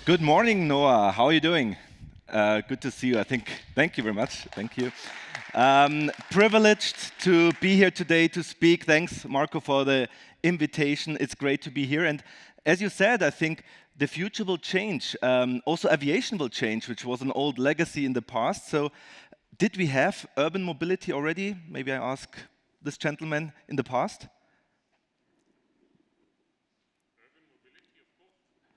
Good morning, Noah. How are you doing? Good to see you. Thank you very much. Thank you. Privileged to be here today to speak. Thanks, Marco, for the invitation. It's great to be here. And as you said, I think the future will change. Also, aviation will change, which was an old legacy in the past. So, did we have urban mobility already? Maybe I ask this gentleman in the past.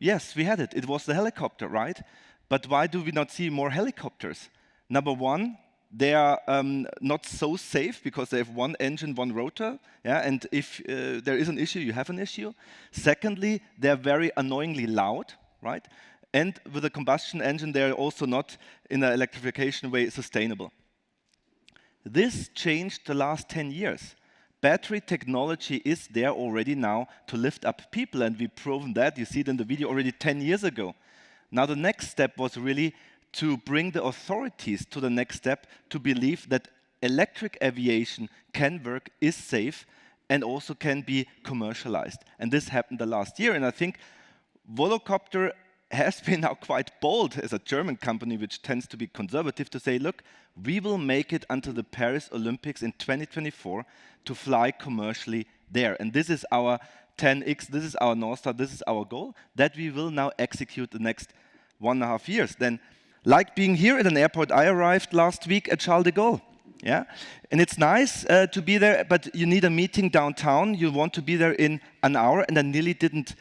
Yes, we had it. It was the helicopter, right? But why do we not see more helicopters? Number one, they are not so safe because they have one engine, one rotor. Yeah, and if there is an issue, you have an issue. Secondly, they're very annoyingly loud, right? And with a combustion engine, they're also not, in an electrification way, sustainable. This changed the last 10 years. Battery technology is there already now to lift up people, and we've proven that. You see it in the video already 10 years ago. Now the next step was really to bring the authorities to the next step to believe that electric aviation can work, is safe, and also can be commercialized. And this happened the last year, and I think Volocopter has been now quite bold as a German company, which tends to be conservative, to say, look, we will make it until the Paris Olympics in 2024 to fly commercially there. And this is our 10x, this is our North Star, this is our goal, that we will now execute the next 1.5 years. Then, like being here at an airport, I arrived last week at Charles de Gaulle. Yeah, and it's nice to be there, but you need a meeting downtown. You want to be there in an hour, and I nearly didn't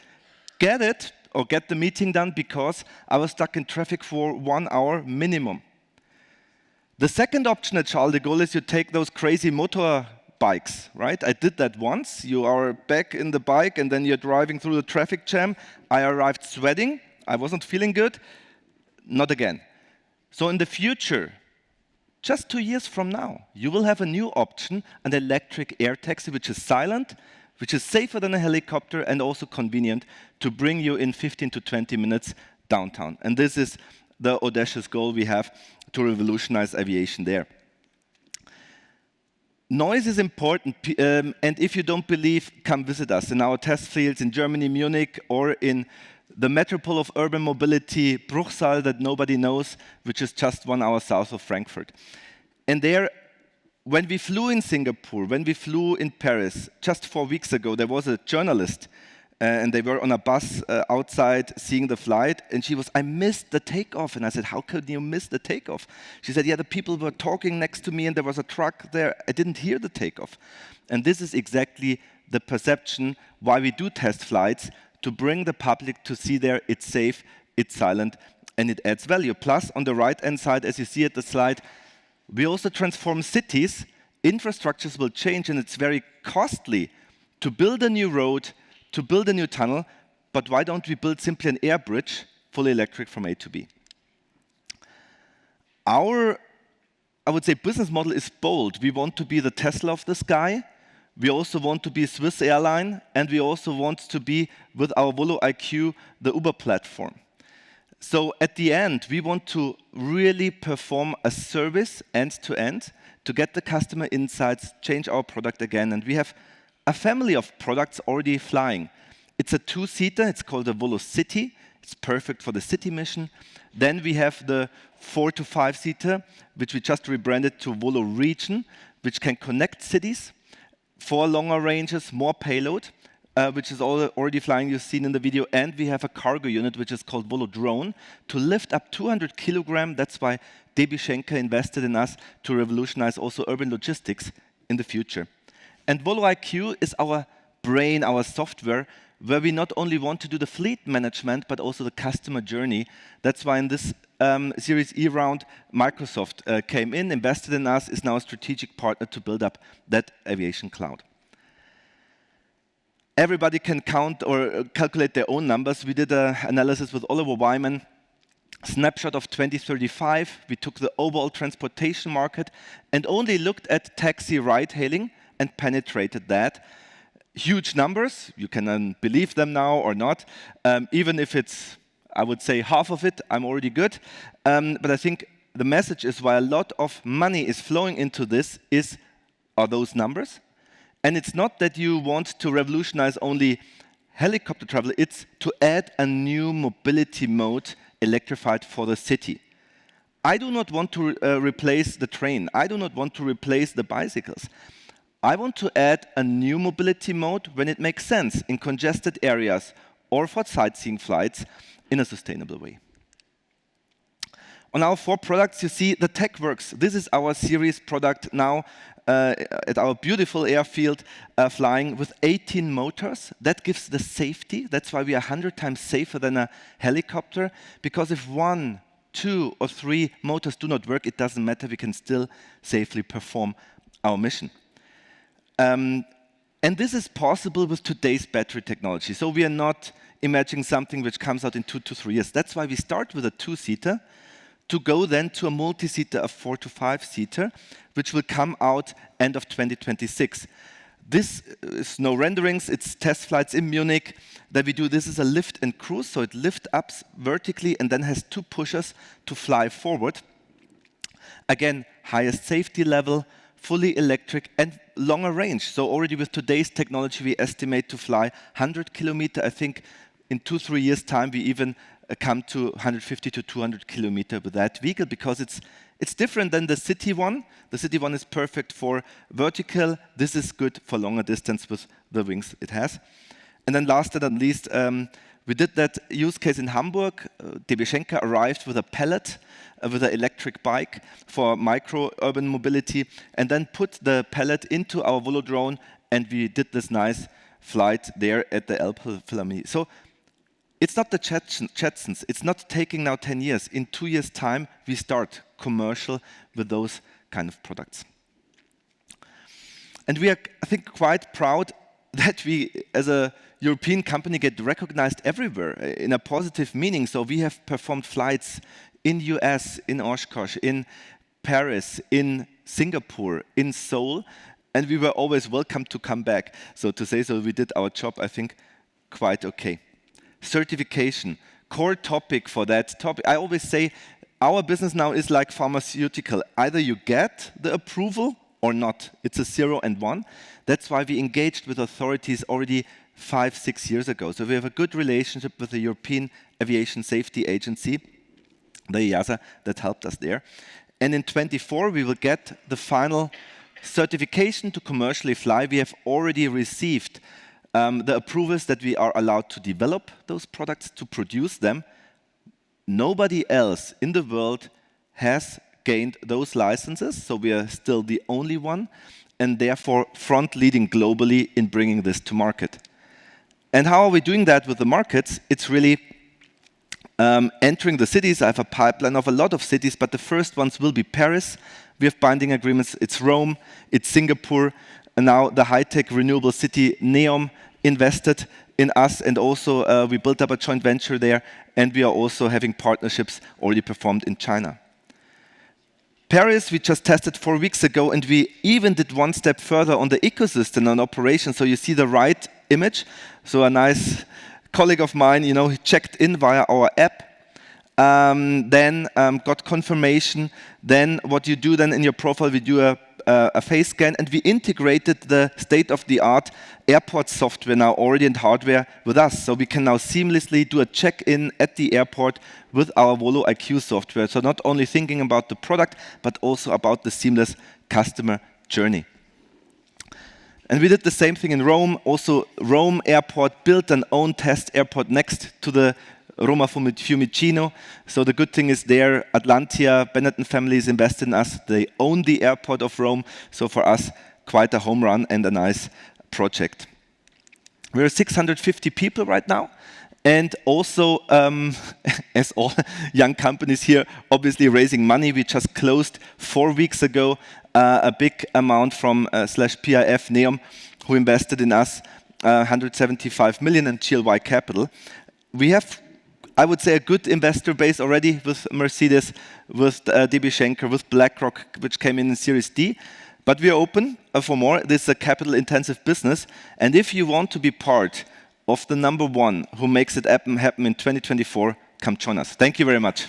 get it or get the meeting done because I was stuck in traffic for 1 hour minimum. The second option at Charles de Gaulle is you take those crazy motorbikes, right? I did that once. You are back in the bike and then you're driving through the traffic jam. I arrived sweating. I wasn't feeling good. Not again. So in the future, just 2 years from now, you will have a new option, an electric air taxi, which is silent, which is safer than a helicopter and also convenient to bring you in 15 to 20 minutes downtown. And this is the audacious goal we have to revolutionize aviation there. Noise is important, and if you don't believe, come visit us in our test fields in Germany, Munich, or in the metropole of urban mobility, Bruchsal, that nobody knows, which is just 1 hour south of Frankfurt. And there, when we flew in Singapore, when we flew in Paris, just 4 weeks ago, there was a journalist, and they were on a bus outside seeing the flight, and she was, I missed the takeoff. And I said, how could you miss the takeoff? She said, yeah, the people were talking next to me, and there was a truck there. I didn't hear the takeoff. And this is exactly the perception why we do test flights, to bring the public to see there it's safe, it's silent, and it adds value. Plus, on the right-hand side, as you see at the slide, we also transform cities. Infrastructures will change, and it's very costly to build a new road, to build a new tunnel, but why don't we build simply an air bridge, fully electric from A to B? Our, I would say, business model is bold. We want to be the Tesla of the sky. We also want to be a Swiss airline, and we also want to be, with our Volocopter, the Uber platform. So at the end, we want to really perform a service end-to-end to get the customer insights, change our product again, and we have a family of products already flying. It's a 2-seater, it's called a Volocity. It's perfect for the city mission. Then we have the 4 to 5-seater, which we just rebranded to Volo Region, which can connect cities for longer ranges, more payload, which is already flying, you've seen in the video. And we have a cargo unit, which is called Volo Drone, to lift up 200 kilograms. That's why Debbie Schenker invested in us to revolutionize also urban logistics in the future. And Volocopter is our brain, our software, where we not only want to do the fleet management, but also the customer journey. That's why in this Series E round, Microsoft came in, invested in us, is now a strategic partner to build up that aviation cloud. Everybody can count or calculate their own numbers. We did an analysis with Oliver Wyman, snapshot of 2035. We took the overall transportation market and only looked at taxi ride-hailing and penetrated that. Huge numbers. You can believe them now or not. Even if it's, I would say, half of it, I'm already good. But I think the message is why a lot of money is flowing into this are those numbers. And it's not that you want to revolutionize only helicopter travel, it's to add a new mobility mode electrified for the city. I do not want to replace the train. I do not want to replace the bicycles. I want to add a new mobility mode when it makes sense in congested areas or for sightseeing flights in a sustainable way. On our 4 products, you see the tech works. This is our series product now at our beautiful airfield, flying with 18 motors. That gives the safety. That's why we are 100 times safer than a helicopter, because if 1, 2, or 3 motors do not work, it doesn't matter. We can still safely perform our mission. And this is possible with today's battery technology. So we are not imagining something which comes out in 2 to 3 years. That's why we start with a 2-seater to go then to a multi-seater, a 4 to 5-seater, which will come out end of 2026. This is no renderings, it's test flights in Munich that we do. This is a lift and cruise, so it lifts up vertically and then has 2 pushers to fly forward. Again, highest safety level, fully electric and longer range. So already with today's technology, we estimate to fly 100 kilometers. I think in 2-3 years' time, we even come to 150 to 200 kilometers with that vehicle, because it's different than the city one. The city one is perfect for vertical. This is good for longer distance with the wings it has. And then last but not least, we did that use case in Hamburg. DB Schenker arrived with a pallet with an electric bike for micro-urban mobility, and then put the pallet into our Volodrone, and we did this nice flight there at the Elbphilharmonie. So it's not the Jetsons. It's not taking now 10 years. In 2 years' time, we start commercial with those kind of products. And we are, I think, quite proud that we, as a European company, get recognized everywhere in a positive meaning. So we have performed flights in US, in Oshkosh, in Paris, in Singapore, in Seoul, and we were always welcome to come back. So to say so, we did our job, I think, quite okay. Certification, core topic for that topic. I always say our business now is like pharmaceutical. Either you get the approval or not. It's a 0 and 1. That's why we engaged with authorities already 5-6 years ago. So we have a good relationship with the European Aviation Safety Agency, the EASA, that helped us there. And in 2024, we will get the final certification to commercially fly. We have already received the approvals that we are allowed to develop those products, to produce them. Nobody else in the world has gained those licenses, so we are still the only one, and therefore front-leading globally in bringing this to market. And how are we doing that with the markets? It's really entering the cities. I have a pipeline of a lot of cities, but the first ones will be Paris. We have binding agreements. It's Rome, it's Singapore, and now the high-tech renewable city NEOM invested in us, and also we built up a joint venture there, and we are also having partnerships already performed in China. Paris, we just tested 4 weeks ago, and we even did one step further on the ecosystem and operation. So you see the right image. So a nice colleague of mine, he checked in via our app, then got confirmation. Then what you do then in your profile, we do a face scan, and we integrated the state-of-the-art airport software now already and hardware with us. So we can now seamlessly do a check-in at the airport with our Volo IQ software. So not only thinking about the product, but also about the seamless customer journey. And we did the same thing in Rome. Also, Rome Airport built an own test airport next to the Roma Fiumicino. So the good thing is there, Atlantia, Benetton families invested in us. They own the airport of Rome. So for us, quite a home run and a nice project. We're 650 people right now. And also, as all young companies here, obviously raising money. We just closed 4 weeks ago a big amount from /PIF NEOM, who invested in us 175 million in GLY Capital. We have, I would say, a good investor base already with Mercedes, with DB Schenker, with BlackRock, which came in Series D. But we are open for more. This is a capital-intensive business. And if you want to be part of the #1 who makes it happen in 2024, come join us. Thank you very much.